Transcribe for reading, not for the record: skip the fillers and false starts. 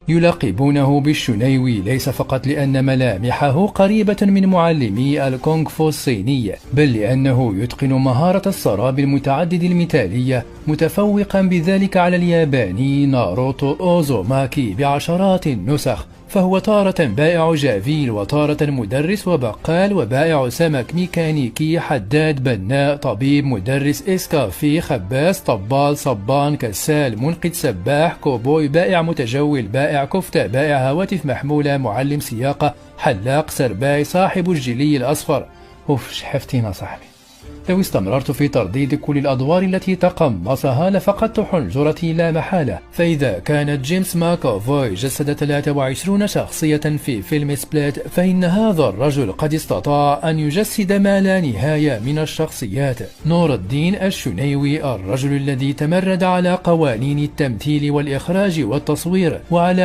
يلقبونه بالشنيوي ليس فقط لأن ملامحه قريبة من معلمي الكونغ فو الصينية، بل لأنه يتقن مهارة السراب المتعدد المثالية، متفوقا بذلك على الياباني ناروتو أوزوماكي بعشرات النسخ. فهو تارة بائع جافيل، وتارة مدرس وبقال وبائع سمك، ميكانيكي، حداد، بناء، طبيب، مدرس إسكافي، خباز، طبال، صبان، كسال، منقذ، سباح، كوبوي، بائع متجول، بائع كفتة، بائع هواتف محمولة، معلم سياقة، حلاق، سرباي، صاحب الجلي الأصفر. أوف شحفتينا صاحبي. لو استمررت في ترديد كل الأدوار التي تقمصها لفقدت حنجرتي لا محالة. فإذا كانت جيمس ماكافوي جسد 23 شخصية في فيلم سبليت، فإن هذا الرجل قد استطاع أن يجسد ما لا نهاية من الشخصيات. نور الدين الشنيوي، الرجل الذي تمرد على قوانين التمثيل والإخراج والتصوير وعلى